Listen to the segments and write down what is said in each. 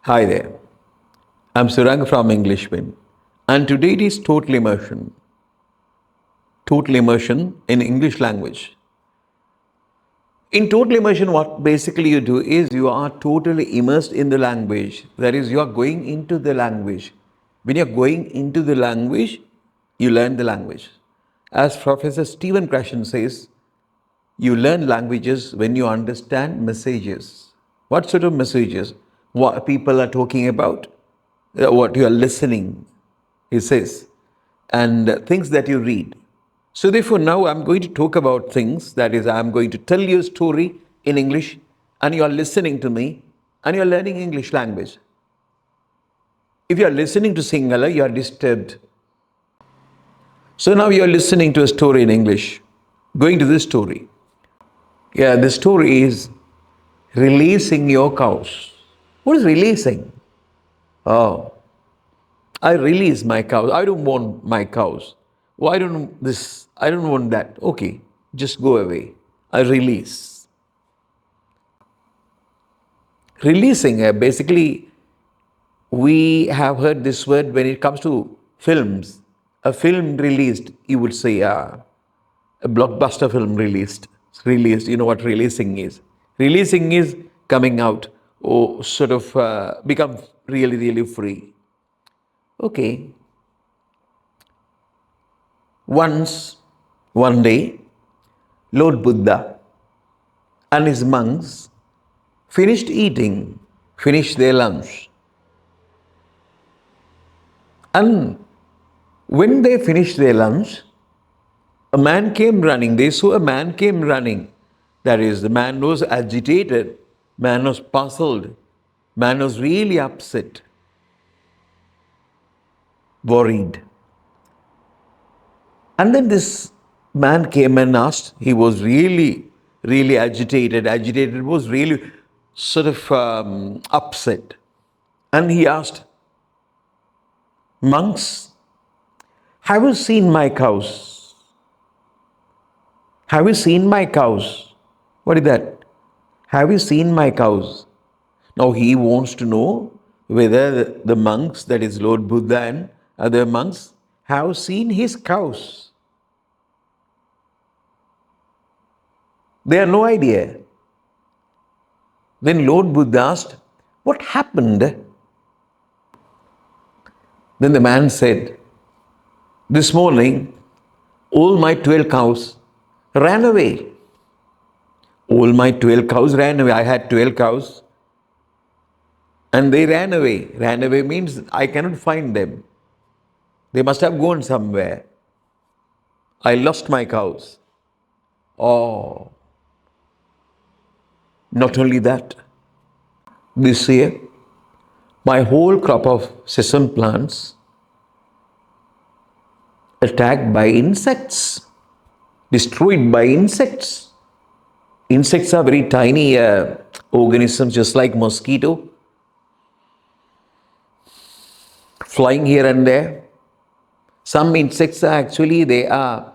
Hi there, I'm Surang from Englishman, and today it is total immersion. Total immersion in English language. In total immersion, what basically you do is you are totally immersed in the language. That is, you are going into the language. When you're going into the language, you learn the language. As Professor Stephen Krashen says, you learn languages when you understand messages. What sort of messages? What people are talking about? What you are listening, he says, and things that you read. So therefore, now I'm going to talk about things, that is, I'm going to tell you a story in English, and you are listening to me, and you're learning English language. If you are listening to Sinhala, you are disturbed. So now you're listening to a story in English, going to this story. Yeah, the story is releasing your cows. What is releasing? Oh, I release my cows. I don't want my cows. Why don't this? I don't want that. Okay, just go away. I release. Releasing, basically, we have heard this word when it comes to films. A film released, you would say, a blockbuster film released. Released, you know what releasing is. Releasing is coming out or sort of become really, really free. Okay. One day, Lord Buddha and his monks finished eating, finished their lunch. And when they finished their lunch, a man came running. They saw a man came running. That is, the man was agitated, man was puzzled, man was really upset, worried. And then this man came and asked, he was really, really agitated, was really sort of upset. And he asked, monks, have you seen my cows? Have you seen my cows? What is that? Have you seen my cows? Now he wants to know whether the monks, that is Lord Buddha and other monks, have seen his cows. They have no idea. Then Lord Buddha asked, what happened? Then the man said, this morning, all my 12 cows ran away. All my 12 cows ran away. I had 12 cows and they ran away. Ran away means I cannot find them. They must have gone somewhere. I lost my cows. Oh, not only that, this year, my whole crop of sesame plants attacked by insects, destroyed by insects. Insects are very tiny organisms, just like mosquito, flying here and there. Some insects are actually, they are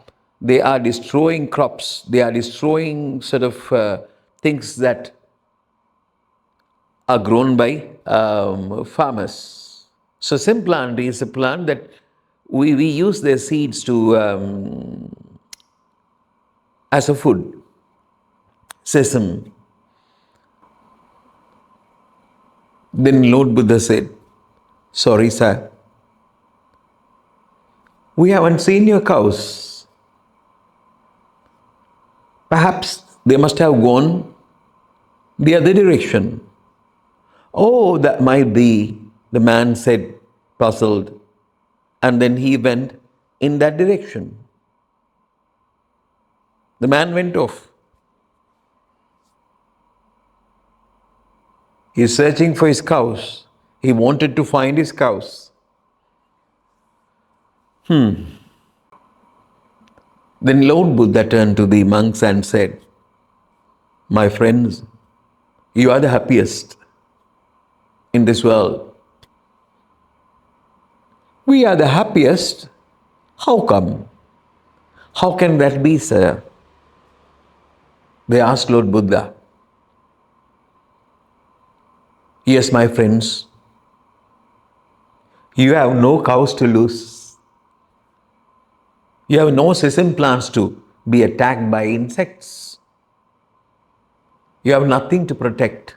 destroying crops. They are destroying sort of things that are grown by farmers. So sesame plant is a plant that we use their seeds to as a food. Sesame. Then Lord Buddha said, sorry sir, we haven't seen your cows. Perhaps they must have gone the other direction. Oh, that might be, the man said, puzzled. And then he went in that direction. The man went off. He's searching for his cows. He wanted to find his cows. Then Lord Buddha turned to the monks and said, my friends, you are the happiest in this world. We are the happiest? How come? How can that be, sir? They asked Lord Buddha. Yes, my friends, You have no cows to lose. You have no sesame plants to be attacked by insects. You have nothing to protect.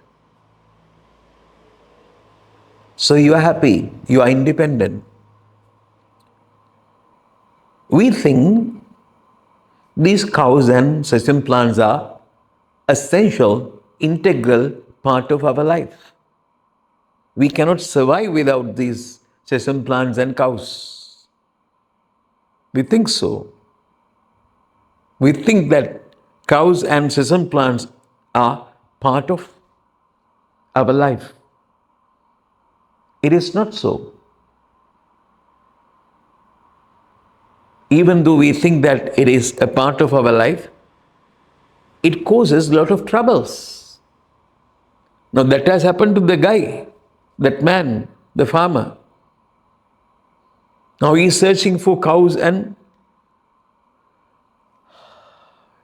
So you are happy. You are independent. We think these cows and sesame plants are essential, integral part of our life. We cannot survive without these sesame plants and cows. We think so. We think that cows and sesame plants are part of our life. It is not so. Even though we think that it is a part of our life, it causes a lot of troubles. Now that has happened to the guy, that man, the farmer. Now he is searching for cows and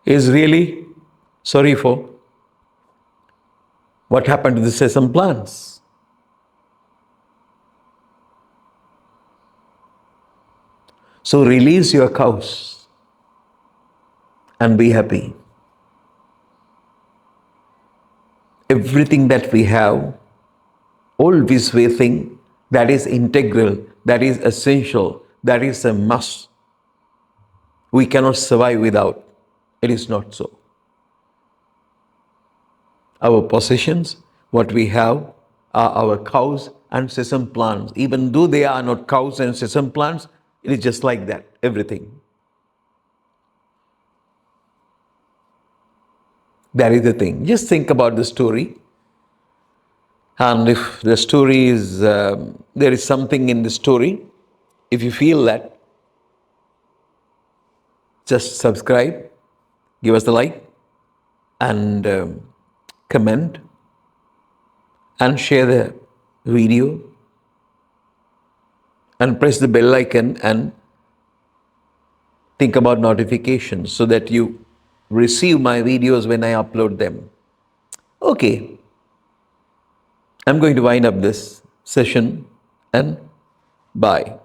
is really sorry for what happened to the sesame plants. So release your cows and be happy. Everything that we have, always we think that is integral, that is essential, that is a must. We cannot survive without. It is not so. Our possessions, what we have, are our cows and sesame plants. Even though they are not cows and sesame plants, it is just like that, everything. That is the thing. Just think about the story. And if the story is, there is something in the story, if you feel that, just subscribe, give us a like, and comment, and share the video, and press the bell icon and think about notifications so that you receive my videos when I upload them. Okay, I'm going to wind up this session and bye.